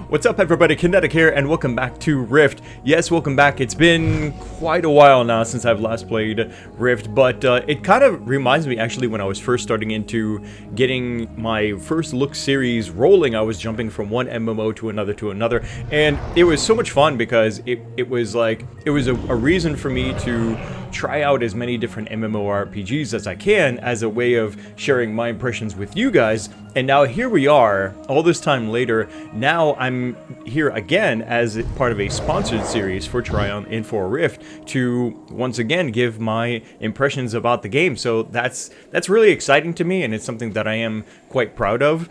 What's up everybody, Kinetic here, and welcome back to Rift. Yes, welcome back. It's been quite a while now since I've last played Rift, but it kind of reminds me actually when I was first starting into getting my first look series rolling. I was jumping from one MMO to another, and it was so much fun because it was a reason for me to try out as many different MMORPGs as I can as a way of sharing my impressions with you guys. And now here we are, all this time later. Now I'm here again as part of a sponsored series for Tryon and for Rift to once again give my impressions about the game. So that's really exciting to me, and it's something that I am quite proud of.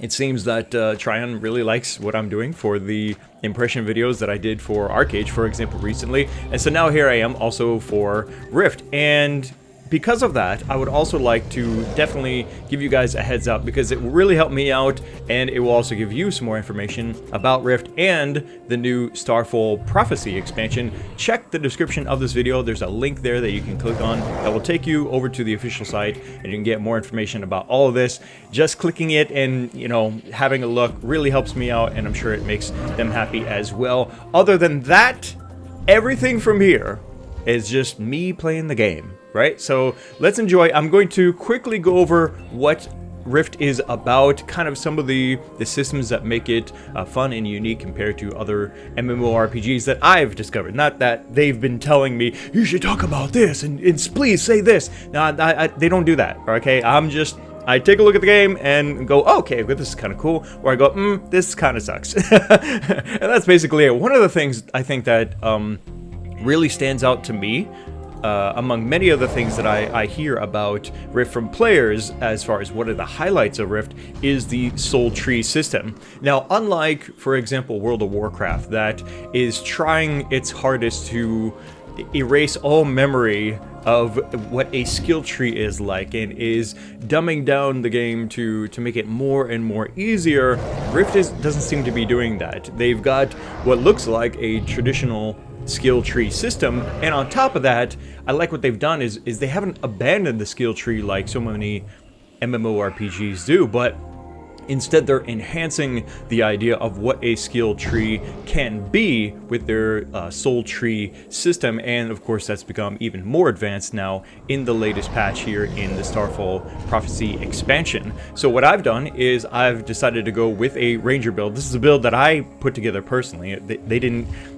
It seems that Tryon really likes what I'm doing for the impression videos that I did for Arcade, for example, recently. And so now here I am also for Rift. And because of that, I would also like to definitely give you guys a heads up, because it will really help me out, and it will also give you some more information about Rift and the new Starfall Prophecy expansion. Check the description of this video. There's a link there that you can click on that will take you over to the official site, and you can get more information about all of this. Just clicking it and, you know, having a look really helps me out, and I'm sure it makes them happy as well. Other than that, everything from here is just me playing the game. Right, so let's enjoy. I'm going to quickly go over what Rift is about, kind of some of the systems that make it fun and unique compared to other MMORPGs that I've discovered. Not that they've been telling me, you should talk about this, and please say this. No, they don't do that, okay? I take a look at the game and go, oh, okay, well, this is kind of cool. Or I go, this kind of sucks. And that's basically it. One of the things I think that really stands out to me, among many other things that I hear about Rift from players as far as what are the highlights of Rift, is the soul tree system. Now, unlike, for example, World of Warcraft, that is trying its hardest to erase all memory of what a skill tree is like, and is dumbing down the game to make it more and more easier, Rift doesn't seem to be doing that. They've got what looks like a traditional skill tree system, and on top of that, I like what they've done is they haven't abandoned the skill tree like so many MMORPGs do, but instead they're enhancing the idea of what a skill tree can be with their soul tree system. And of course that's become even more advanced now in the latest patch here in the Starfall Prophecy expansion. So what I've done is I've decided to go with a ranger build. This is a build that I put together personally.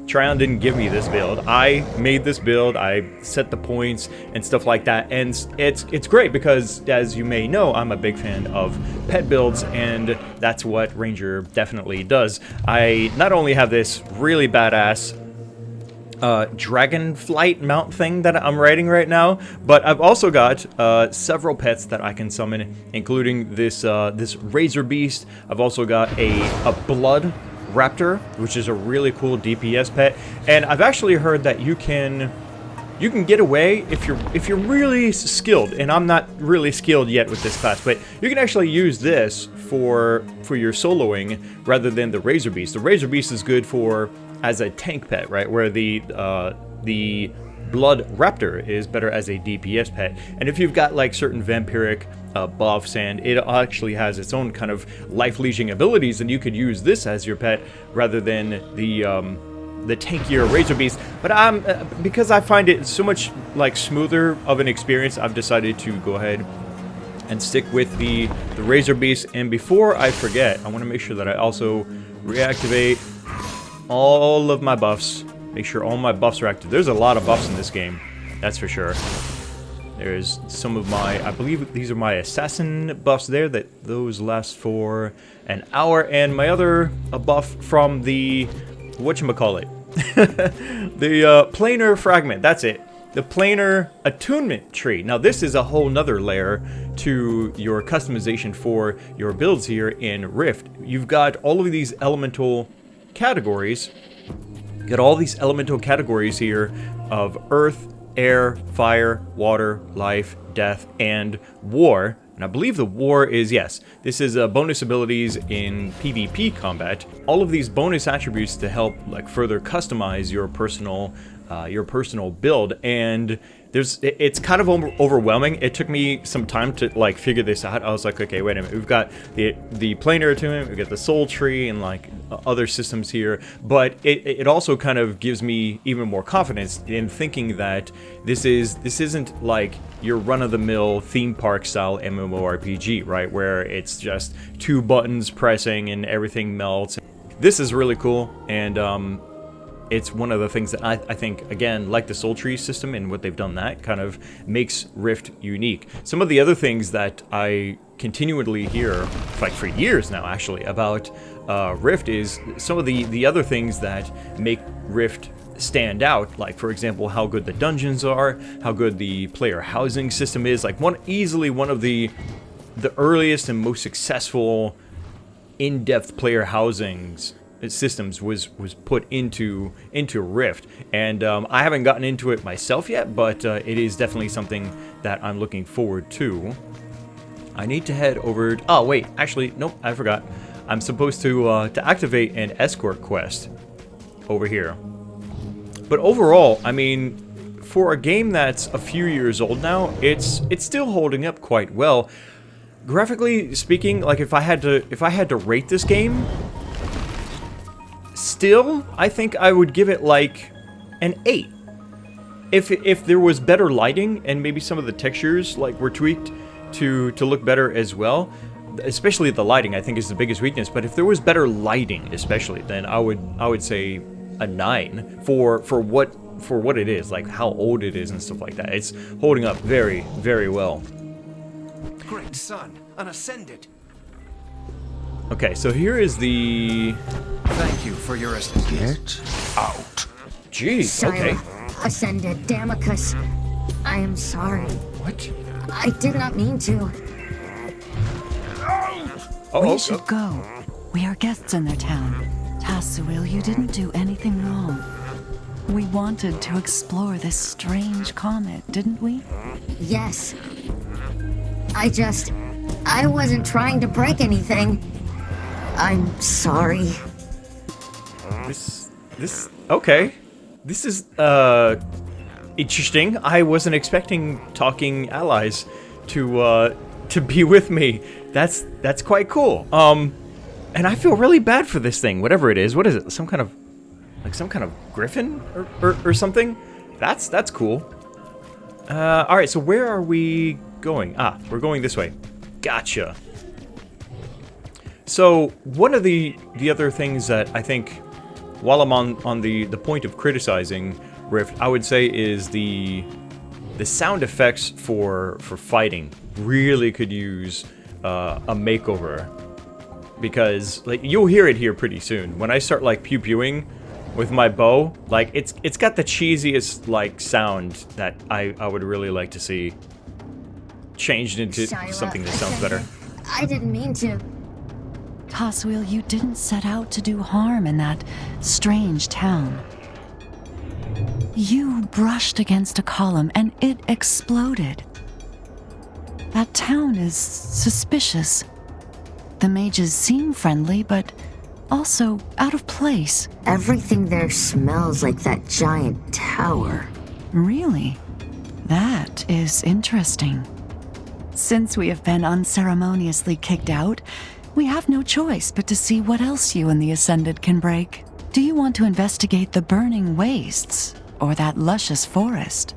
Tryon didn't give me this build. I made this build, I set the points and stuff like that, and it's great because, as you may know, I'm a big fan of pet builds, and that's what Ranger definitely does. I not only have this really badass dragonflight mount thing that I'm riding right now, but I've also got several pets that I can summon, including this razor beast. I've also got a blood raptor, which is a really cool DPS pet, and I've actually heard that you can get away if you're really skilled, and I'm not really skilled yet with this class, but you can actually use this for your soloing rather than the razor beast. The razor beast is good for as a tank pet, right, where the blood raptor is better as a DPS pet. And if you've got like certain vampiric buffs, and it actually has its own kind of life-leeching abilities, then you could use this as your pet rather than the tankier razor beast. But because I find it so much like smoother of an experience, I've decided to go ahead and stick with the razor beast. And before I forget, I want to make sure that I also reactivate all of my buffs. Make sure all my buffs are active. There's a lot of buffs in this game, that's for sure. There's some of my, I believe these are my assassin buffs there, those last for an hour, and my other buff from the, whatchamacallit, the planar fragment, that's it. The planar attunement tree. Now this is a whole nother layer to your customization for your builds here in Rift. You've got all of these elemental categories. You got all these elemental categories here of earth, air, fire, water, life, death, and war. And I believe the war is, yes, this is bonus abilities in PvP combat. All of these bonus attributes to help like further customize your personal build. And it's kind of overwhelming. It took me some time to like figure this out. I was like, okay, wait a minute. We've got the planar attunement, we've got the soul tree, and like other systems here. But it also kind of gives me even more confidence in thinking that this isn't like your run-of-the-mill theme park style MMORPG, right? Where it's just 2 buttons pressing and everything melts. This is really cool, and it's one of the things that I think, again, like the Soul Tree system and what they've done, that kind of makes Rift unique. Some of the other things that I continually hear, like for years now actually, about Rift is some of the other things that make Rift stand out, like for example how good the dungeons are, how good the player housing system is. Like easily one of the earliest and most successful in-depth player housings systems was put into Rift, and I haven't gotten into it myself yet, but it is definitely something that I'm looking forward to. I need to head over. Oh wait, actually nope, I forgot. I'm supposed to activate an Escort quest over here. But overall, I mean, for a game that's a few years old now, it's still holding up quite well. Graphically speaking, like if I had to rate this game, still, I think I would give it like an 8. If there was better lighting and maybe some of the textures like were tweaked to look better as well, especially the lighting I think is the biggest weakness. But if there was better lighting, especially, then I would say a 9 for what it is, like how old it is and stuff like that. It's holding up very, very well. Great son, an ascended. Okay, so here is the... Thank you for your assistance. Get out. Jeez, okay. Ascended Damocus. I am sorry. What? I did not mean to. Oh, We should go. We are guests in their town. Tassuil, you didn't do anything wrong. We wanted to explore this strange comet, didn't we? Yes. I wasn't trying to break anything. I'm sorry. Okay. This is, interesting. I wasn't expecting talking allies to be with me. That's quite cool. And I feel really bad for this thing, whatever it is. What is it? Some kind of griffin or something? That's cool. Alright, so where are we going? We're going this way. Gotcha. So, one of the other things that I think, while I'm on the point of criticizing Rift, I would say is the sound effects for fighting really could use a makeover. Because, like, you'll hear it here pretty soon. When I start, like, pew-pewing with my bow, like, it's got the cheesiest, like, sound that I would really like to see changed into something that sounds better. I didn't mean to. Tassuil, you didn't set out to do harm in that strange town. You brushed against a column and it exploded. That town is suspicious. The mages seem friendly, but also out of place. Everything there smells like that giant tower. Really? That is interesting. Since we have been unceremoniously kicked out, we have no choice but to see what else you and the Ascended can break. Do you want to investigate the burning wastes, or that luscious forest?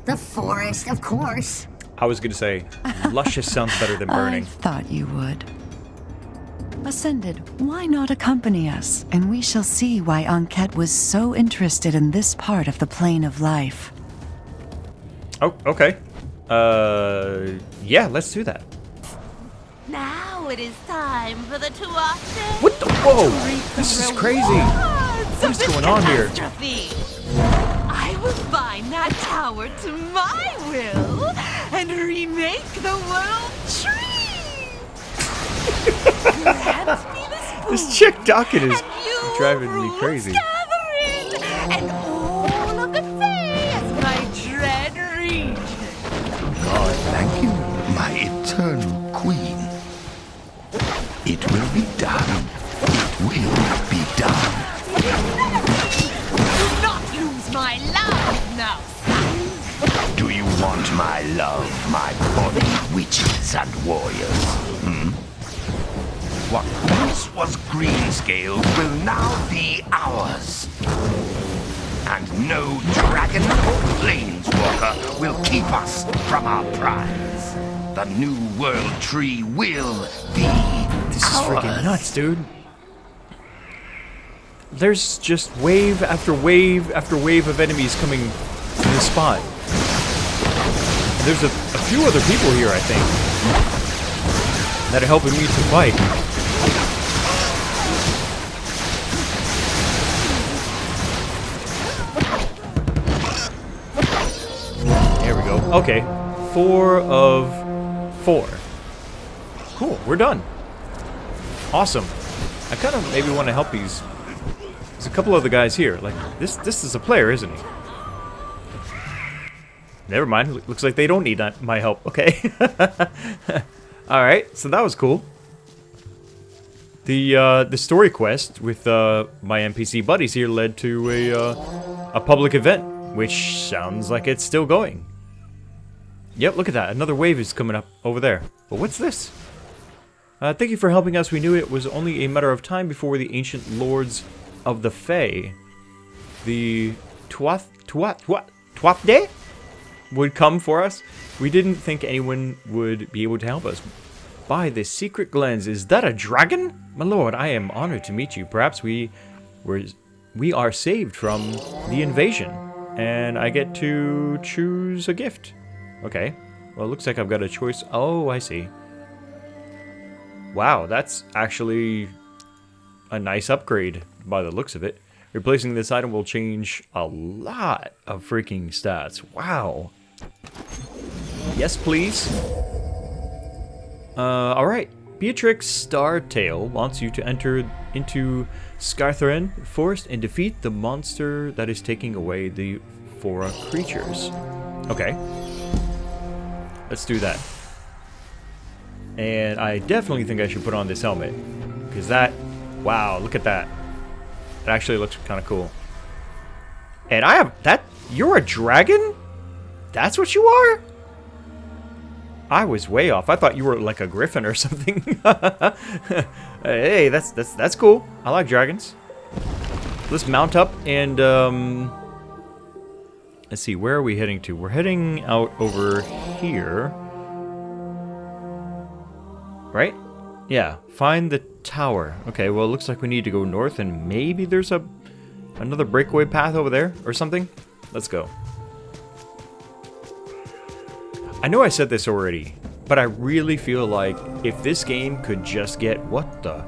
The forest, of course. I was gonna say, luscious sounds better than burning. I thought you would. Ascended, why not accompany us, and we shall see why Anket was so interested in this part of the plane of life. Oh, okay. Yeah, let's do that. Now it is time for the Tuatha. What the? Whoa! This is crazy. What is going on here? I will bind that tower to my will and remake the world tree. Grant me this This chick Docket is and you driving me rule crazy. Scaverin, and all of the Fae as my dread regent. God, thank you, my eternal queen. It will be done. It will be done. Do not lose my love now, son. my love, my body, witches and warriors. What once was Greenscale will now be ours. And no dragon or planeswalker will keep us from our prize. The new world tree will be This is freaking nuts, dude. There's just wave after wave after wave of enemies coming to this spot. There's a few other people here, I think, that are helping me to fight. There we go. Okay. 4 of 4. Cool, we're done. Awesome. I kind of maybe want to help these. There's a couple other guys here. Like, this is a player, isn't he? Never mind. Looks like they don't need my help. Okay. Alright, so that was cool. The story quest with my NPC buddies here led to a public event, which sounds like it's still going. Yep, look at that. Another wave is coming up over there. But what's this? Thank you for helping us. We knew it was only a matter of time before the ancient lords of the Fae, the Twafde, would come for us. We didn't think anyone would be able to help us. By the secret glens, is that a dragon? My lord, I am honored to meet you. Perhaps we are saved from the invasion, and I get to choose a gift. Okay. Well, it looks like I've got a choice. Oh, I see. Wow, that's actually a nice upgrade by the looks of it. Replacing this item will change a lot of freaking stats. Wow. Yes, please. Alright. Beatrix Startail wants you to enter into Scarthren Forest and defeat the monster that is taking away the Fora creatures. Okay. Let's do that. And I definitely think I should put on this helmet. Because that... Wow, look at that. It actually looks kind of cool. And I have... That... You're a dragon? That's what you are? I was way off. I thought you were like a griffin or something. Hey, that's cool. I like dragons. Let's mount up and... Let's see, where are we heading to? We're heading out over here. Right? Yeah, find the tower. Okay, well, it looks like we need to go north, and maybe there's another breakaway path over there or something. Let's go. I know I said this already, but I really feel like if this game could just get... What the...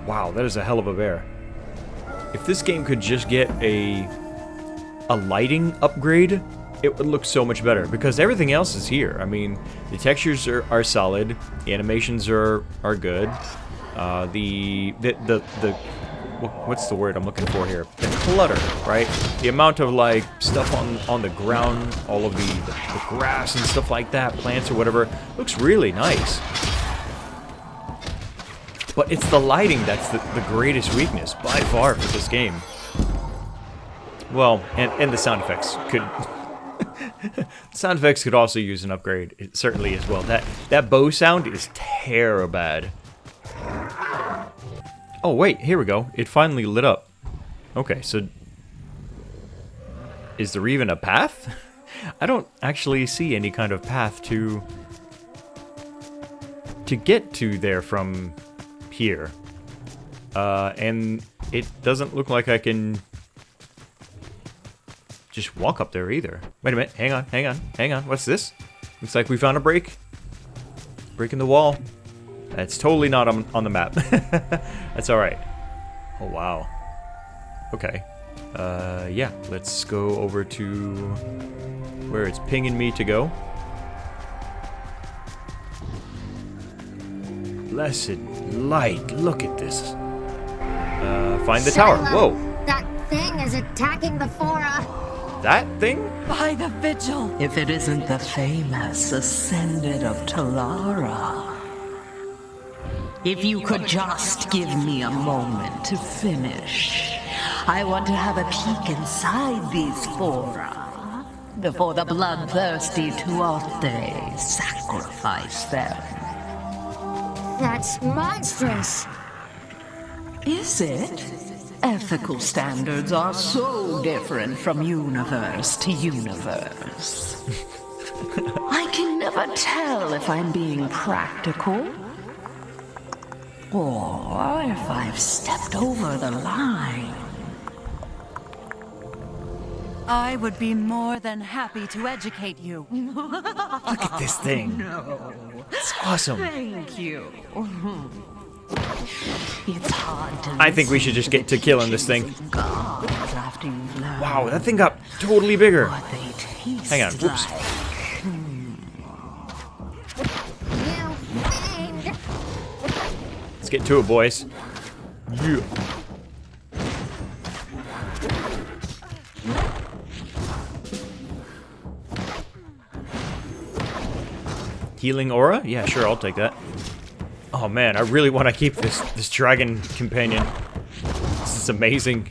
Wow, that is a hell of a bear. If this game could just get a lighting upgrade, it would look so much better, because everything else is here. I mean, the textures are solid, the animations are good, what's the word I'm looking for here? The clutter, right? The amount of like stuff on the ground, all of the grass and stuff like that, plants or whatever, looks really nice. But it's the lighting that's the greatest weakness by far for this game. Well, and the sound effects could... sound effects could also use an upgrade. It certainly is. Well, that bow sound is terrible. Oh, wait, here we go. It finally lit up. Okay, so... Is there even a path? I don't actually see any kind of path to get to there from here. And it doesn't look like I can... just walk up there either. Wait a minute, hang on. What's this? Looks like we found a break. Break in the wall. That's totally not on the map. That's alright. Oh, wow. Okay. Yeah, let's go over to where it's pinging me to go. Blessed light, look at this. Find the tower. Whoa. That thing is attacking the Fora. That thing? By the vigil. If it isn't the famous Ascended of Talara. If you could just give me a moment to finish. I want to have a peek inside these fora. before the bloodthirsty Tuathe sacrifice them. That's monstrous. Is it? Ethical standards are so different from universe to universe. I can never tell if I'm being practical or if I've stepped over the line. I would be more than happy to educate you. Look at this thing. No. It's awesome. Thank you. It's hard to I think we should just get to killing this thing. gods after you've learned Wow, that thing got totally bigger. what they taste Hang on, whoops. like. You fiend. Let's get to it, boys. Yeah. Healing aura? Yeah, sure, I'll take that. Oh man, I really want to keep this dragon companion. This is amazing.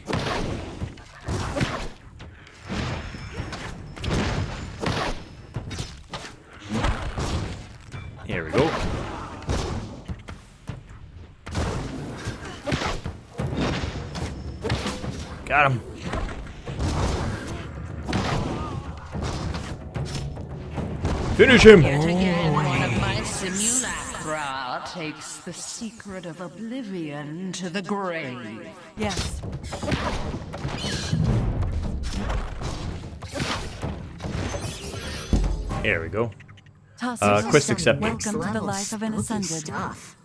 Here we go. Got him. Finish him. Yet again, one of my simulacra takes the secret of oblivion to the grave. Yes. There we go. Toss Quest accepted. Welcome to the life of an Spooky ascended. stuff.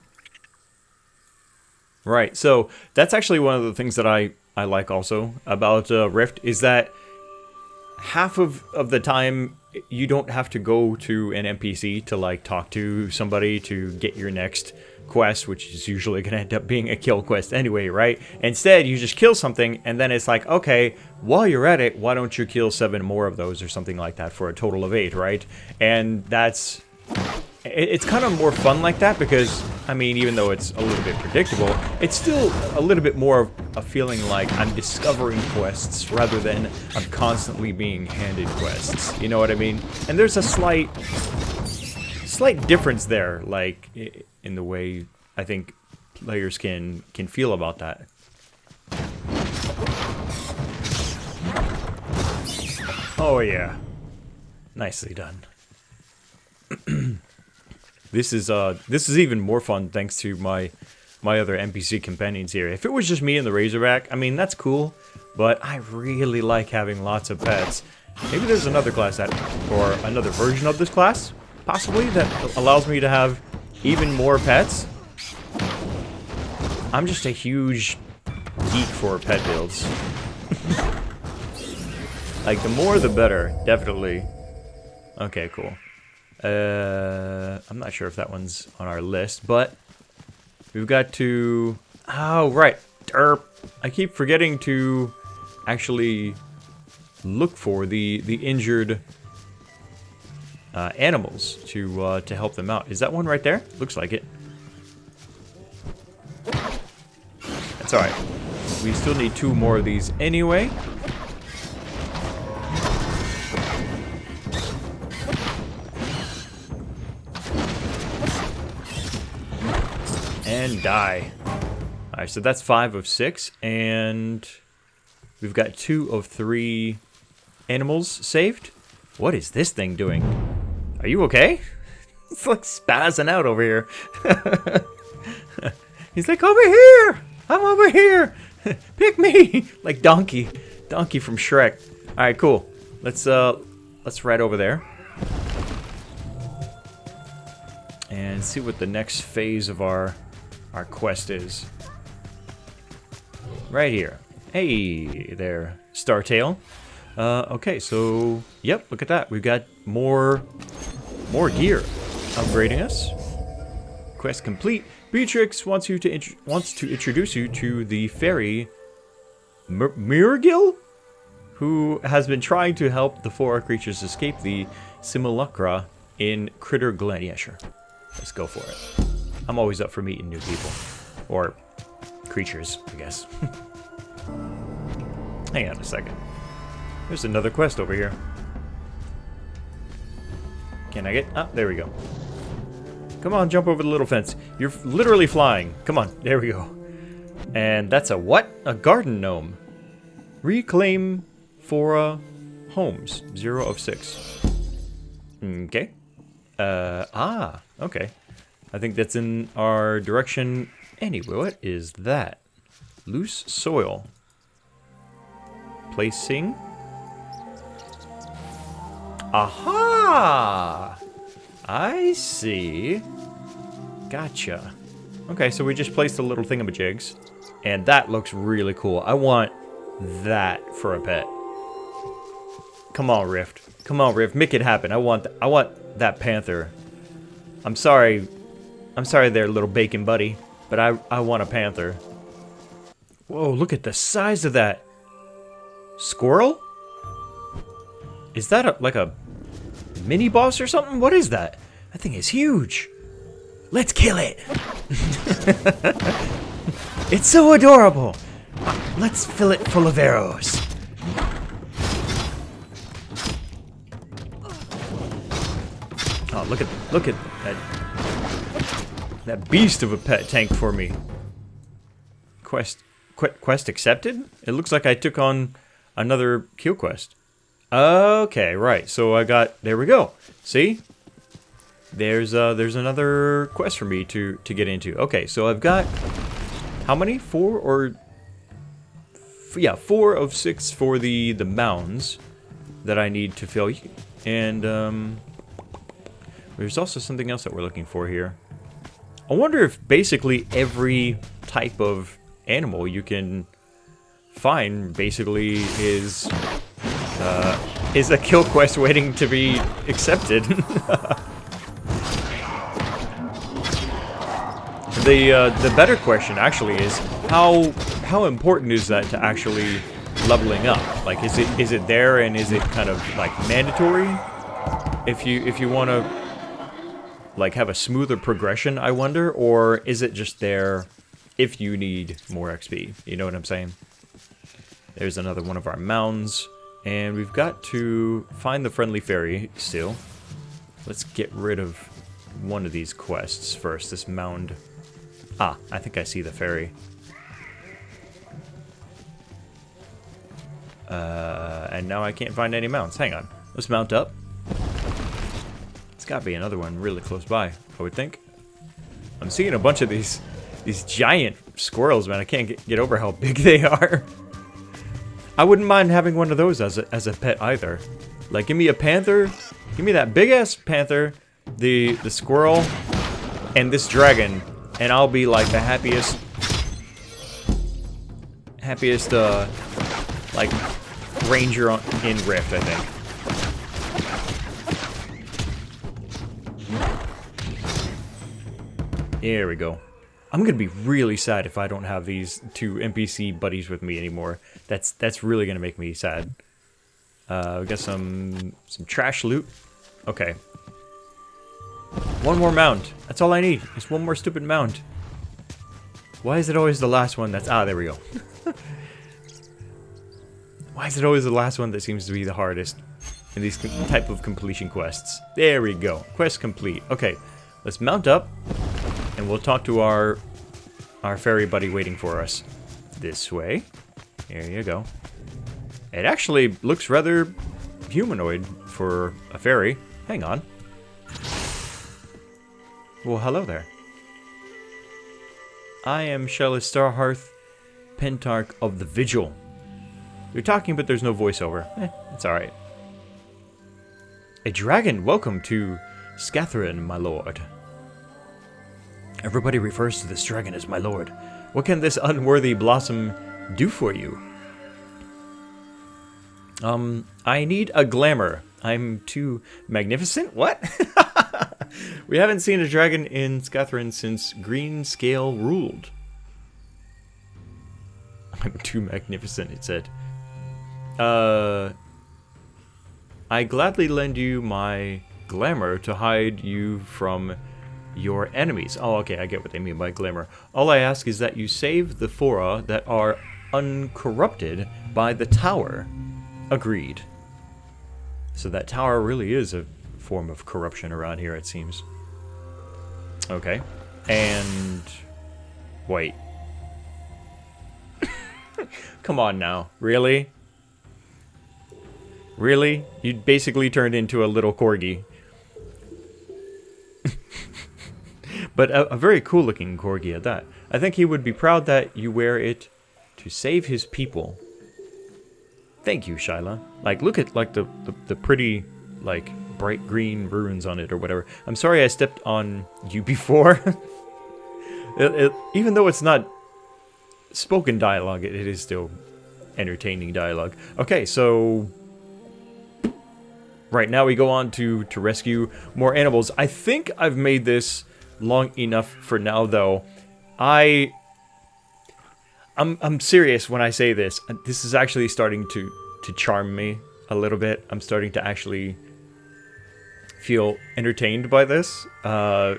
Right, so that's actually one of the things that I like also about Rift is that half of the time you don't have to go to an NPC to like talk to somebody to get your next quest, which is usually going to end up being a kill quest anyway, right? Instead, you just kill something and then it's like, okay, while you're at it, why don't you kill 7 more of those or something like that for a total of 8, right? And that's... It's kind of more fun like that because, I mean, even though it's a little bit predictable, it's still a little bit more of a feeling like I'm discovering quests rather than I'm constantly being handed quests. You know what I mean? And there's a slight difference there, like, in the way I think players can feel about that. Oh yeah. Nicely done. This is even more fun thanks to my other NPC companions here. If it was just me and the Razorback, I mean, that's cool, but I really like having lots of pets. Maybe there's another class that, or another version of this class, possibly, that allows me to have even more pets. I'm just a huge geek for pet builds. Like, the more the better, definitely. Okay, cool. I'm not sure if that one's on our list, but we've got to... Oh, right. Derp. I keep forgetting to actually look for the injured animals to help them out. Is that one right there? Looks like it. That's alright. We still need 2 more of these anyway. And die. Alright, so that's 5 of 6, and we've got 2 of 3 animals saved. What is this thing doing? Are you okay? It's like spazzing out over here. He's like, over here! I'm over here! Pick me! Like Donkey from Shrek. Alright, cool. Let's ride over there. And see what the next phase of our quest is. Right here. Hey there, Startail. Okay, so yep, look at that. We've got more gear upgrading us. Quest complete. Beatrix wants to introduce you to the fairy Mirgil, who has been trying to help the 4 creatures escape the simulacra in Critter Glen. Yeah, sure. Let's go for it. I'm always up for meeting new people. Or creatures, I guess. Hang on a second. There's another quest over here. Can I get... Oh, there we go. Come on, jump over the little fence. You're literally flying. Come on, there we go. And that's a what? A garden gnome. Reclaim for homes. 0 of 6. Okay. Okay. I think that's in our direction anyway. What is that? Loose soil. Placing. Aha! I see. Gotcha. Okay, so we just placed the little thingamajigs. And that looks really cool. I want that for a pet. Come on, Rift. Come on, Rift. Make it happen. I want that panther. I'm sorry there, little bacon buddy. But I want a panther. Whoa, look at the size of that. Squirrel? Is that like a mini boss or something? What is that? That thing is huge. Let's kill it. It's so adorable. Let's fill it full of arrows. Oh, look at that beast of a pet tank for me. Quest accepted? It looks like I took on another kill quest. Okay, right. So I got, there we go. See? There's another quest for me to get into. Okay, so I've got how many? 4 or yeah, 4 of 6 for the mounds that I need to fill. And there's also something else that we're looking for here. I wonder if basically every type of animal you can find basically is a kill quest waiting to be accepted. The better question actually is how important is that to actually leveling up? Like, is it there, and is it kind of like mandatory if you want to like have a smoother progression, I wonder, or is it just there if you need more XP? You know what I'm saying? There's another one of our mounds, and we've got to find the friendly fairy still. Let's get rid of one of these quests first, this mound. Ah, I think I see the fairy. And now I can't find any mounts. Hang on. Let's mount up. It's got to be another one really close by, I would think. I'm seeing a bunch of these giant squirrels, man. I can't get over how big they are. I wouldn't mind having one of those as a pet either. Like, give me a panther. Give me that big-ass panther, the squirrel, and this dragon. And I'll be like the happiest, like, ranger in Rift, I think. There we go. I'm gonna be really sad if I don't have these 2 NPC buddies with me anymore. That's really gonna make me sad. We got some trash loot. Okay. One more mound. That's all I need. Just one more stupid mound. Why is it always the last one that's... Ah, there we go. Why is it always the last one that seems to be the hardest in these type of completion quests? There we go. Quest complete. Okay, let's mount up, and we'll talk to our fairy buddy waiting for us. This way. There you go. It actually looks rather humanoid for a fairy. Hang on. Well, hello there. I am Shellis Starhearth, Pentarch of the Vigil. You're talking, but there's no voiceover. It's alright. A dragon, welcome to Scathrin, my lord. Everybody refers to this dragon as my lord. What can this unworthy blossom do for you? I need a glamour. I'm too magnificent? What? We haven't seen a dragon in Scathrin since Green Scale ruled. I'm too magnificent, it said. I gladly lend you my glamour to hide you from your enemies. Oh, okay, I get what they mean by glamour. All I ask is that you save the fora that are uncorrupted by the tower. Agreed. So that tower really is a form of corruption around here, it seems. Okay. And... wait. Come on now. Really? Really? You basically turned into a little corgi. But a very cool looking corgi at that. I think he would be proud that you wear it to save his people. Thank you, Shyla. Like, look at like the pretty, like, bright green runes on it or whatever. I'm sorry I stepped on you before. Even though it's not spoken dialogue, it is still entertaining dialogue. Okay, so right now we go on to rescue more animals. I think I've made this long enough for now, though. I'm serious when I say this. This is actually starting to charm me a little bit. I'm starting to actually feel entertained by this. I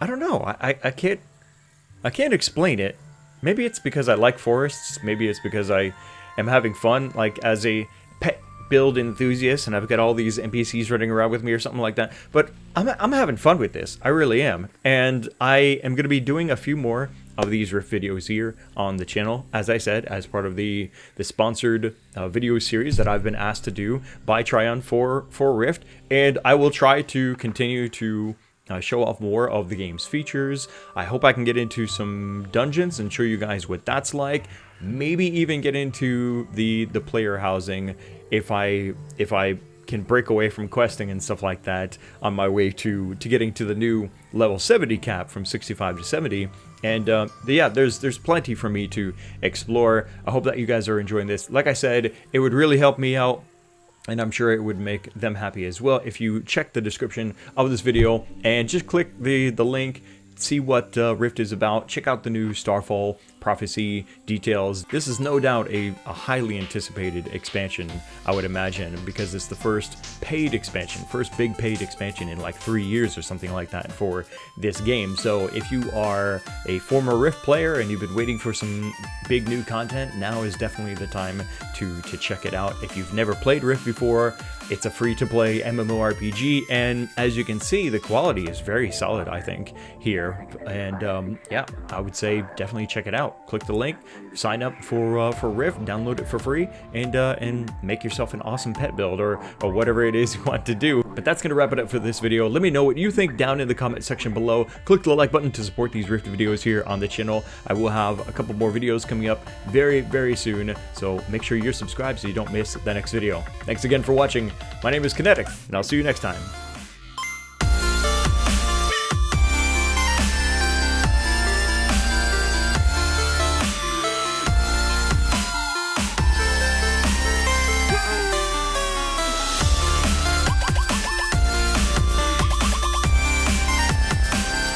don't know. I can't explain it. Maybe it's because I like forests. Maybe it's because I am having fun, like as a pet build enthusiast, and I've got all these NPCs running around with me or something like that. But I'm having fun with this. I really am. And I am going to be doing a few more of these Rift videos here on the channel, as I said, as part of the sponsored video series that I've been asked to do by Tryon for Rift. And I will try to continue to show off more of the game's features. I hope I can get into some dungeons and show you guys what that's like. Maybe even get into the player housing if I can break away from questing and stuff like that on my way to getting to the new level 70 cap from 65 to 70. And yeah, there's plenty for me to explore. I hope that you guys are enjoying this. Like I said, it would really help me out, and I'm sure it would make them happy as well if you check the description of this video and just click the link, see what Rift is about, check out the new Starfall prophecy details. This is no doubt a highly anticipated expansion, I would imagine, because it's the first paid expansion, first big paid expansion in like 3 years or something like that for this game. So if you are a former Rift player and you've been waiting for some big new content, now is definitely the time to check it out. If you've never played Rift before, it's a free-to-play MMORPG, and as you can see, the quality is very solid, I think, here. And yeah, I would say definitely check it out. Click the link, sign up for Rift, download it for free, and make yourself an awesome pet build or whatever it is you want to do. But that's going to wrap it up for this video. Let me know what you think down in the comment section below. Click the like button to support these Rift videos here on the channel. I will have a couple more videos coming up very, very soon, so make sure you're subscribed so you don't miss the next video. Thanks again for watching. My name is Kinetic, and I'll see you next time.